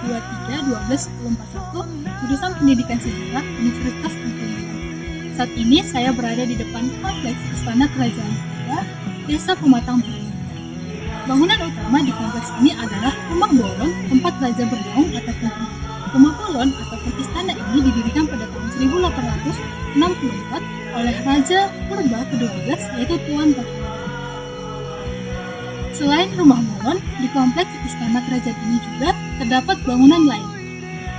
223-12-1041 jurusan Pendidikan Sejarah Universitas Negeri. Saat ini saya berada di depan kompleks Istana Kerajaan Purba, Desa Pematang Purba. Bangunan utama di kompleks ini adalah Rumah Bolon, tempat raja bernaung ataupun Rumah Bolon ataupun istana ini didirikan pada tahun 1864 oleh Raja Purba ke-12 yaitu Tuan Paku. Selain Rumah Bolon, di kompleks Istana Kerajaan ini juga terdapat bangunan lain.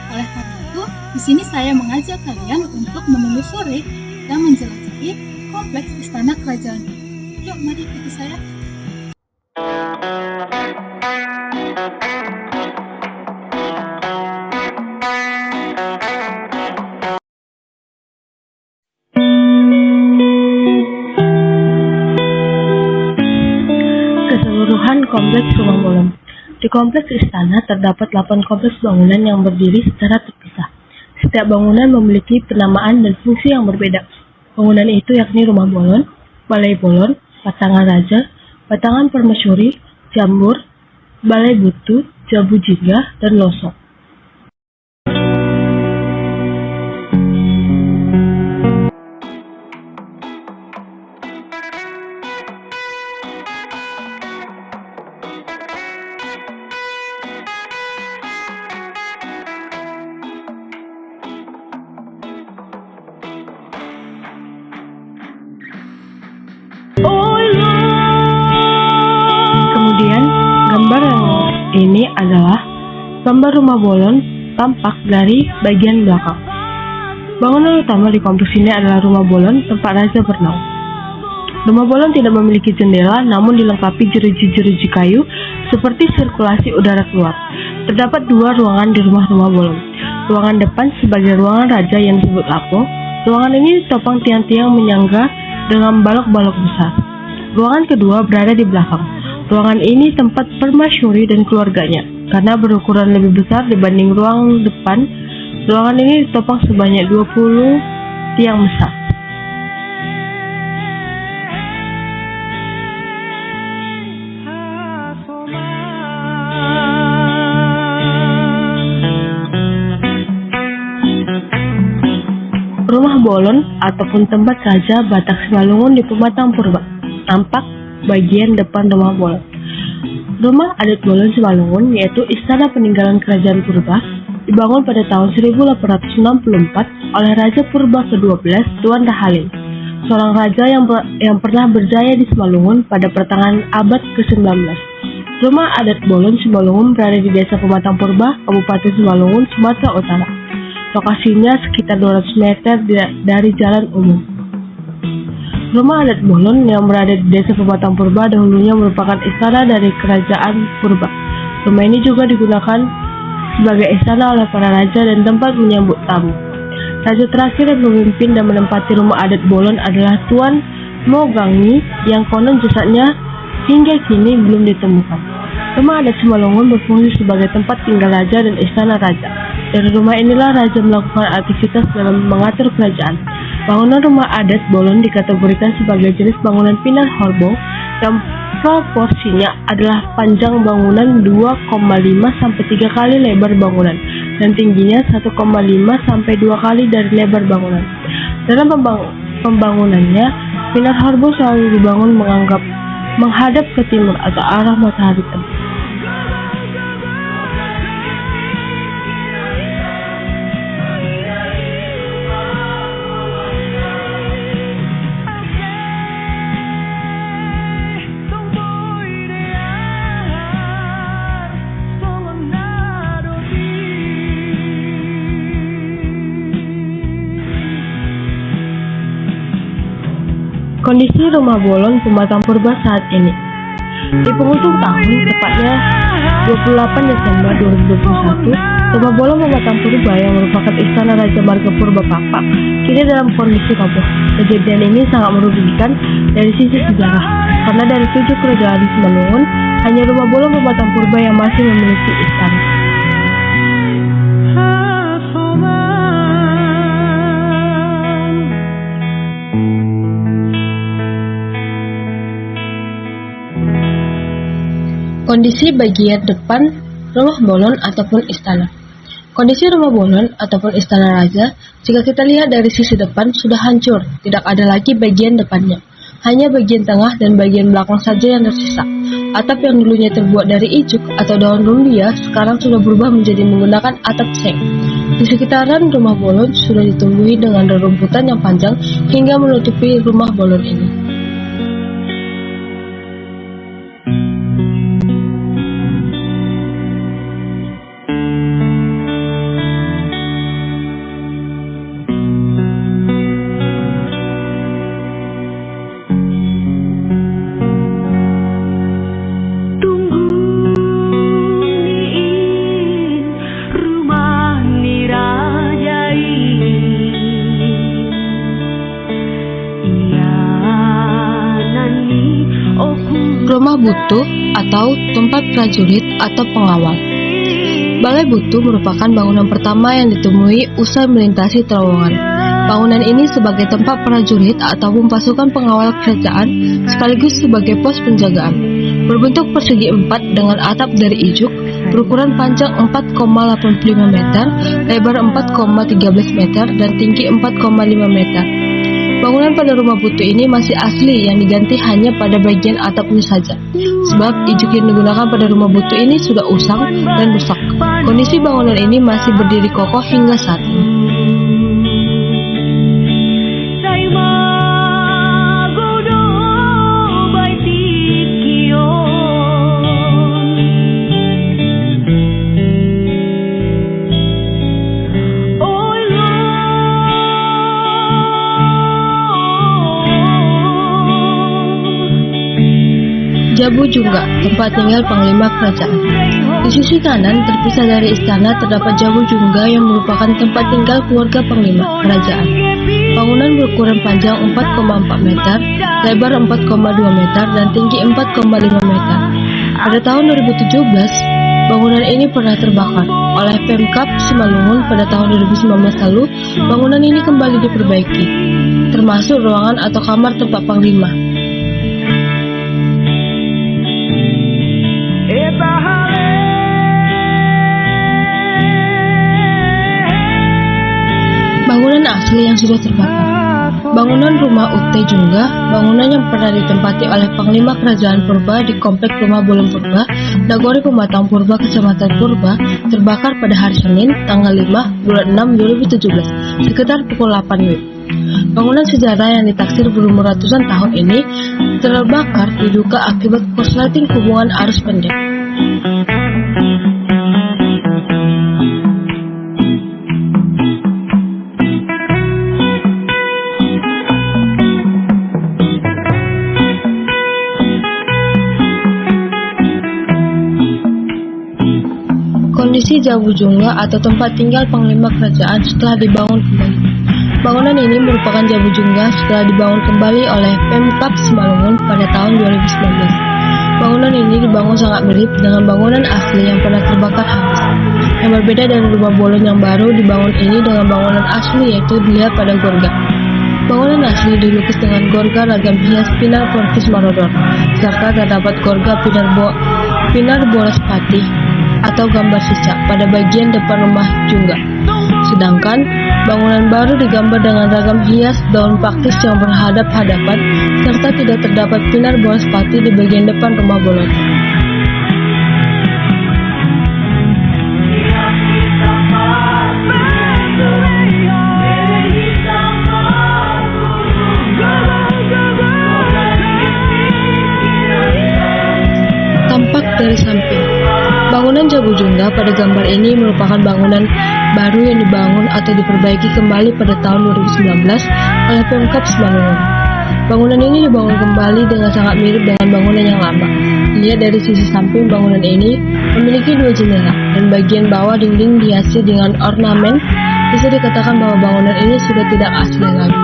Oleh karena itu, di sini saya mengajak kalian untuk menelusuri dan menjelajahi kompleks Istana Kerajaan. Yuk, mari ikuti saya. Keseluruhan kompleks Rumah Bolon. Di kompleks istana terdapat 8 kompleks bangunan yang berdiri secara terpisah. Setiap bangunan memiliki penamaan dan fungsi yang berbeda. Bangunan itu yakni Rumah Bolon, Balai Bolon, Patangan Raja, Patangan Permasyuri, Jambur, Balai Butu, Jabu Jingga, dan Losok. Kemudian, gambar yang ini adalah gambar Rumah Bolon tampak dari bagian belakang. Bangunan utama di kompleks ini adalah Rumah Bolon, tempat raja bernaung. Rumah Bolon tidak memiliki jendela, namun dilengkapi jeruji-jeruji kayu seperti sirkulasi udara keluar. Terdapat 2 ruangan di Rumah Bolon. Ruangan depan sebagai ruangan raja yang disebut Lapo. Ruangan ini ditopang tiang-tiang menyangga dengan balok-balok besar. Ruangan kedua berada di belakang. Ruangan ini tempat permasyuri dan keluarganya. Karena berukuran lebih besar dibanding ruang depan, ruangan ini ditopang sebanyak 20 tiang besar. Rumah Bolon ataupun tempat Raja Batak Simalungun di Pematang Purba tampak bagian depan Rumah Bolon. Rumah adat Bolon Simalungun yaitu Istana Peninggalan Kerajaan Purba dibangun pada tahun 1864 oleh Raja Purba ke-12 Tuan Rahalin, seorang raja yang pernah berjaya di Simalungun pada pertengahan abad ke-19. Rumah adat Bolon Simalungun berada di Desa Pematang Purba, Kabupaten Simalungun, Sumatera Utara. Lokasinya sekitar 200 meter dari jalan umum. Rumah adat Bolon yang berada di Desa Pematang Purba dahulunya merupakan istana dari Kerajaan Purba. Rumah ini juga digunakan sebagai istana oleh para raja dan tempat menyambut tamu. Raja terakhir yang memimpin dan menempati rumah adat Bolon adalah Tuan Mogangi yang konon jasadnya hingga kini belum ditemukan. Rumah adat Simalungun berfungsi sebagai tempat tinggal raja dan istana raja. Dari rumah inilah raja melakukan aktivitas dalam mengatur kerajaan. Bangunan rumah adat Bolon dikategorikan sebagai jenis bangunan Pinar Horbo yang proporsinya adalah panjang bangunan 2,5 sampai 3 kali lebar bangunan dan tingginya 1,5 sampai 2 kali dari lebar bangunan. Dalam pembangunannya, Pinar Horbo selalu dibangun menghadap ke timur atau arah matahari terbit. Kondisi Rumah Bolon Pematang Purba saat ini. Di penghujung tahun, tepatnya 28 Desember 2021, Rumah Bolon Pematang Purba yang merupakan istana Raja Marga Purba Papak kini dalam kondisi roboh. Kejadian ini sangat merugikan dari sisi sejarah, karena dari 7 kerajaan di Simalungun, hanya Rumah Bolon Pematang Purba yang masih memiliki istana. Kondisi bagian depan rumah bolon ataupun istana. Kondisi rumah bolon ataupun istana raja, jika kita lihat dari sisi depan sudah hancur, tidak ada lagi bagian depannya. Hanya bagian tengah dan bagian belakang saja yang tersisa. Atap yang dulunya terbuat dari ijuk atau daun rumbia sekarang sudah berubah menjadi menggunakan atap seng. Di sekitaran rumah bolon sudah ditumbuhi dengan rerumputan yang panjang hingga menutupi rumah bolon ini. Rumah butuh atau tempat prajurit atau pengawal. Balai butuh merupakan bangunan pertama yang ditemui usai melintasi terowongan. Bangunan ini sebagai tempat prajurit ataupun pasukan pengawal kerajaan sekaligus sebagai pos penjagaan. Berbentuk persegi 4 dengan atap dari ijuk, berukuran panjang 4,85 meter, lebar 4,13 meter, dan tinggi 4,5 meter. Bangunan pada rumah butuh ini masih asli yang diganti hanya pada bagian atapnya saja. Sebab ijuk yang digunakan pada rumah butuh ini sudah usang dan rusak. Kondisi bangunan ini masih berdiri kokoh hingga saat ini. Jabu Jungga, tempat tinggal Panglima Kerajaan. Di sisi kanan, terpisah dari istana, terdapat Jabu Jungga yang merupakan tempat tinggal keluarga Panglima Kerajaan. Bangunan berukuran panjang 4,4 meter, lebar 4,2 meter, dan tinggi 4,5 meter. Pada tahun 2017, bangunan ini pernah terbakar. Oleh Pemkab Simalungun pada tahun 2019 lalu, bangunan ini kembali diperbaiki, termasuk ruangan atau kamar tempat Panglima. Bangunan asli yang sudah terbakar. Bangunan rumah Utte Jungga, bangunan yang pernah ditempati oleh Panglima Kerajaan Purba di Komplek Rumah Bolon Purba, Nagori Pematang Purba, Kecamatan Purba, terbakar pada hari Senin, tanggal 5 bulan 6 2017, sekitar pukul 8 WIB. Bangunan sejarah yang ditaksir berumur ratusan tahun ini terbakar diduga akibat korsleting hubungan arus pendek. Kondisi Jabu Jungga atau tempat tinggal Panglima Kerajaan setelah dibangun kembali. Bangunan ini merupakan Jabu Jungga setelah dibangun kembali oleh Pemkab Simalungun pada tahun 2019. Bangunan ini dibangun sangat mirip dengan bangunan asli yang pernah terbakar habis. Yang berbeda dari rumah bolon yang baru dibangun ini dengan bangunan asli, yaitu dilihat pada gorga. Bangunan asli dilukis dengan gorga ragam hias pinar Portis Marodor, serta terdapat gorga pinar bolas patih atau gambar cicak pada bagian depan rumah Jungga. Sedangkan bangunan baru digambar dengan ragam hias daun pakis yang berhadap-hadapan serta tidak terdapat pinar bolas patih di bagian depan rumah bolon. Tampak dari samping. Bangunan Jabu Jungga pada gambar ini merupakan bangunan baru yang dibangun atau diperbaiki kembali pada tahun 2019 oleh Pemkab Simalungun. Bangunan ini dibangun kembali dengan sangat mirip dengan bangunan yang lama. Dilihat dari sisi samping, bangunan ini memiliki 2 jendela dan bagian bawah dinding dihiasi dengan ornamen. Bisa dikatakan bahwa bangunan ini sudah tidak asli lagi.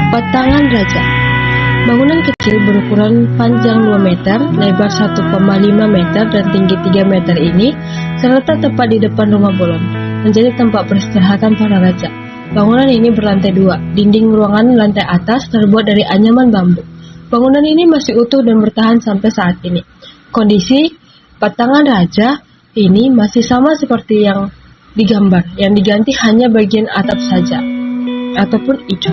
Batangan Raja. Bangunan kecil berukuran panjang 2 meter, lebar 1,5 meter, dan tinggi 3 meter ini terletak tepat di depan rumah Bolon, menjadi tempat peristirahatan para raja. Bangunan ini berlantai 2, dinding ruangan lantai atas terbuat dari anyaman bambu. Bangunan ini masih utuh dan bertahan sampai saat ini. Kondisi batangan raja ini masih sama seperti yang digambar, yang diganti hanya bagian atap saja, ataupun ijuk.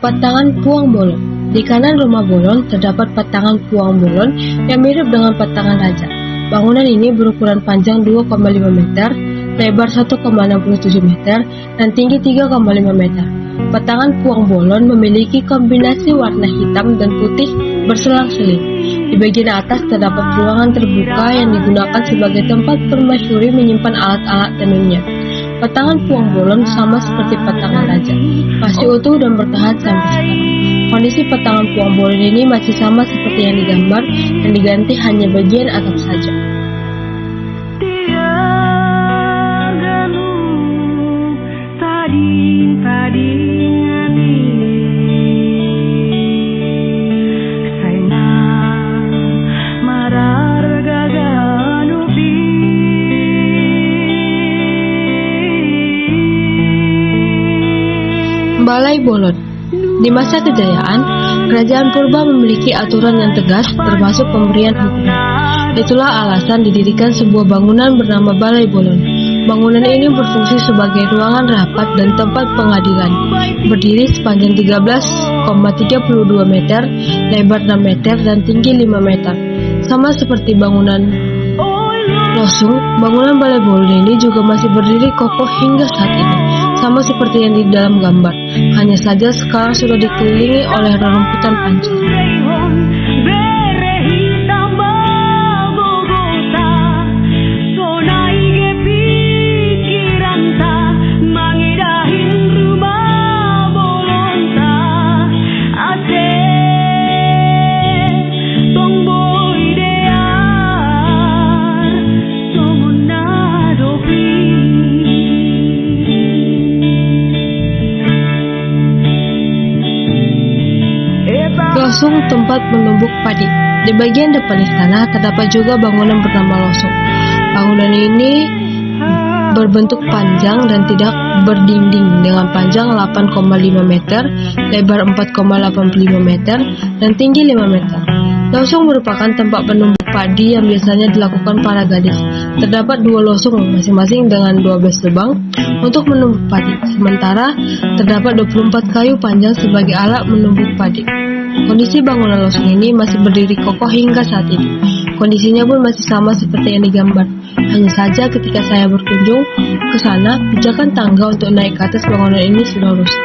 Patangan Puang Bolon. Di kanan rumah Bolon terdapat patangan Puang Bolon yang mirip dengan patangan raja. Bangunan ini berukuran panjang 2,5 meter, lebar 1,67 meter, dan tinggi 3,5 meter. Patangan Puang Bolon memiliki kombinasi warna hitam dan putih berselang-seling. Di bagian atas terdapat ruangan terbuka yang digunakan sebagai tempat permaisuri menyimpan alat-alat tenunnya. Patangan Puang Bolon sama seperti patangan raja, masih utuh dan bertahan sampai sekarang. Kondisi patangan Puang Bolon ini masih sama seperti yang digambar, yang diganti hanya bagian atap saja. Balai Bolon. Di masa kejayaan, kerajaan purba memiliki aturan yang tegas termasuk pemberian hukuman. Itulah alasan didirikan sebuah bangunan bernama Balai Bolon. Bangunan ini berfungsi sebagai ruangan rapat dan tempat pengadilan. Berdiri sepanjang 13,32 meter, lebar 6 meter, dan tinggi 5 meter. Sama seperti bangunan Losung, bangunan Balai Bolon ini juga masih berdiri kokoh hingga saat ini. Sama seperti yang di dalam gambar, hanya saja sekarang sudah dikelilingi oleh rerumputan panjang. Losung, tempat menumbuk padi. Di bagian depan istana terdapat juga bangunan bernama Losung. Bangunan ini berbentuk panjang dan tidak berdinding dengan panjang 8,5 meter, lebar 4,85 meter, dan tinggi 5 meter. Losung merupakan tempat penumbuk padi yang biasanya dilakukan para gadis. Terdapat 2 losung masing-masing dengan 12 lubang untuk menumbuk padi. Sementara terdapat 24 kayu panjang sebagai alat menumbuk padi. Kondisi bangunan losung ini masih berdiri kokoh hingga saat ini. Kondisinya pun masih sama seperti yang digambar. Hanya saja ketika saya berkunjung ke sana, pijakan tangga untuk naik ke atas bangunan ini sudah rusak.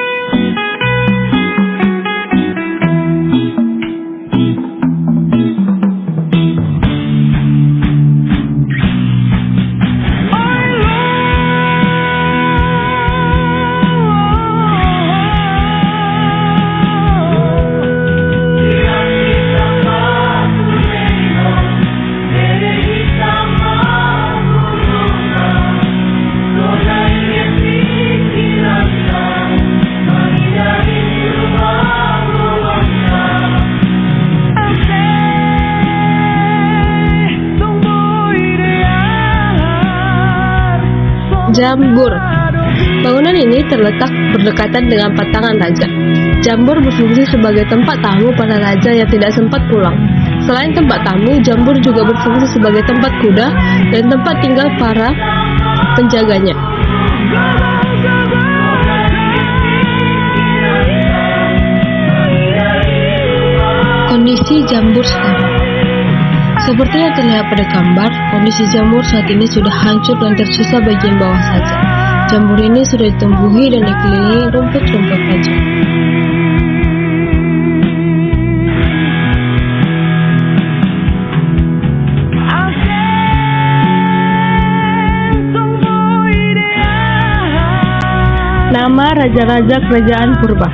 Jambur. Bangunan ini terletak berdekatan dengan patangan raja. Jambur berfungsi sebagai tempat tamu para raja yang tidak sempat pulang. Selain tempat tamu, jambur juga berfungsi sebagai tempat kuda dan tempat tinggal para penjaganya. Kondisi jambur sekarang. Seperti yang terlihat pada gambar, kondisi jambur saat ini sudah hancur dan tersisa bagian bawah saja. Jambur ini sudah ditumbuhi dan dikelilingi rumput-rumput saja. Nama raja-raja kerajaan purba.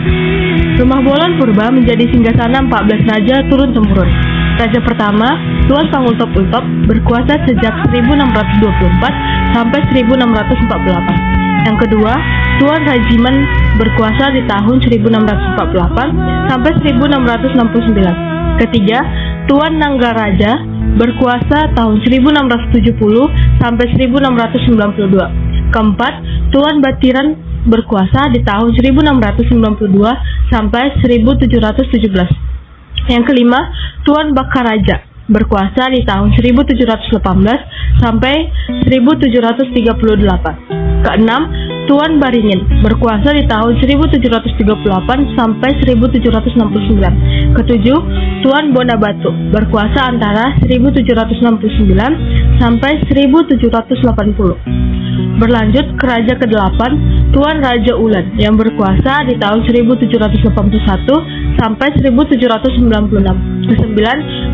Rumah Bolon purba menjadi singgasana 14 raja turun-temurun. Raja pertama, Tuan Pangultop Ultop, berkuasa sejak 1624 sampai 1648. Yang kedua, Tuan Rajiman, berkuasa di tahun 1648 sampai 1669. Ketiga, Tuan Nanggaraja, berkuasa tahun 1670 sampai 1692. Keempat, Tuan Batiran, berkuasa di tahun 1692 sampai 1717. Yang kelima, Tuan Bakaraja, berkuasa di tahun 1718 sampai 1738. Keenam, Tuan Baringin, berkuasa di tahun 1738 sampai 1769. Ketujuh, Tuan Bonabatu, berkuasa antara 1769 sampai 1780. Berlanjut ke Raja ke-8, Tuan Raja Ulan, yang berkuasa di tahun 1781 sampai 1796. Ke-9,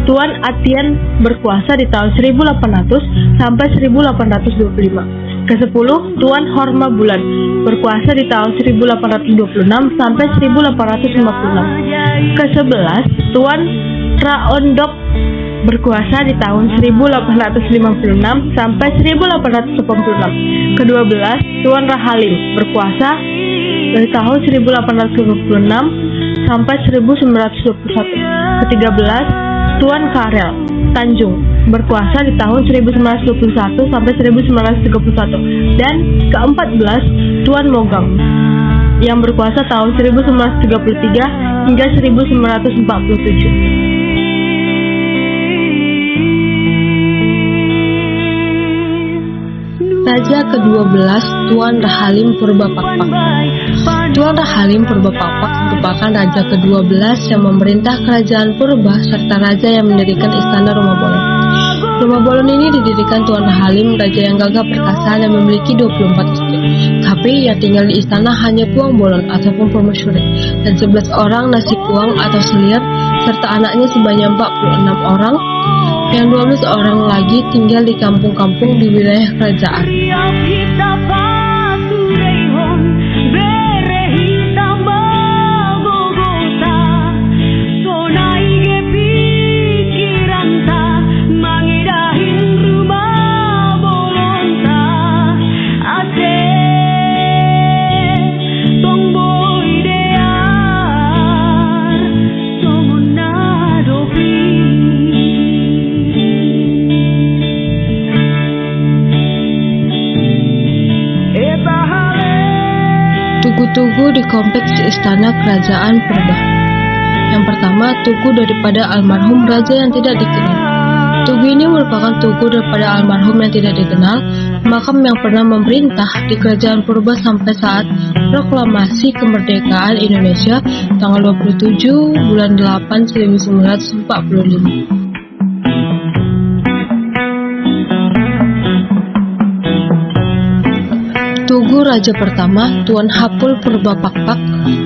Tuan Atian, berkuasa di tahun 1800 sampai 1825. Ke-10, Tuan Horma Bulan, berkuasa di tahun 1826 sampai 1856. Ke-11, Tuan Raondok, berkuasa di tahun 1856 sampai 1886. Ke-12, Tuan Rahalim, berkuasa dari tahun 1826 sampai 1921. Ke-13, Tuan Karel Tanjung, berkuasa di tahun 1921 sampai 1931. Dan ke-14, Tuan Mogang, yang berkuasa tahun 1933 hingga 1947. Raja ke-12, Tuan Rahalim Purbapakpak. Tuan Rahalim Purbapakpak merupakan raja ke-12 yang memerintah kerajaan Purba serta raja yang mendirikan istana Rumah Bolon. Rumah Bolon ini didirikan Tuan Rahalim, raja yang gagah perkasa dan memiliki 24 istri. Tapi yang tinggal di istana hanya Puang Bolon ataupun permasyuri dan 11 orang nasi puang atau seliar serta anaknya sebanyak 46 orang. Yang 12 orang lagi tinggal di kampung-kampung di wilayah kerajaan. Tugu-tugu di kompleks istana kerajaan Purba. Yang pertama, tugu daripada almarhum raja yang tidak dikenal. Tugu ini merupakan tugu daripada almarhum yang tidak dikenal, makam yang pernah memerintah di kerajaan Purba sampai saat proklamasi kemerdekaan Indonesia tanggal 27 bulan 8 1945. Tugu Raja pertama, Tuan Hapul Purbapakpak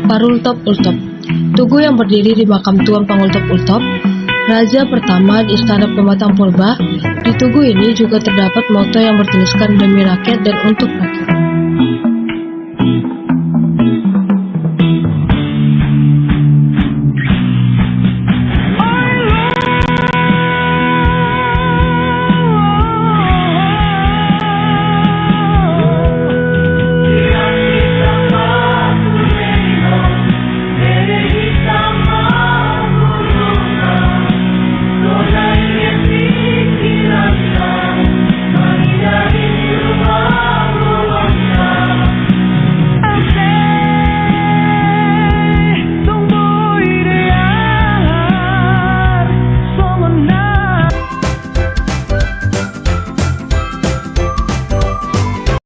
Parultop Ultop. Tugu yang berdiri di makam Tuan Pangultop Ultop, Raja pertama di Istana Pematang Purba. Di tugu ini juga terdapat moto yang bertuliskan demi rakyat dan untuk rakyat.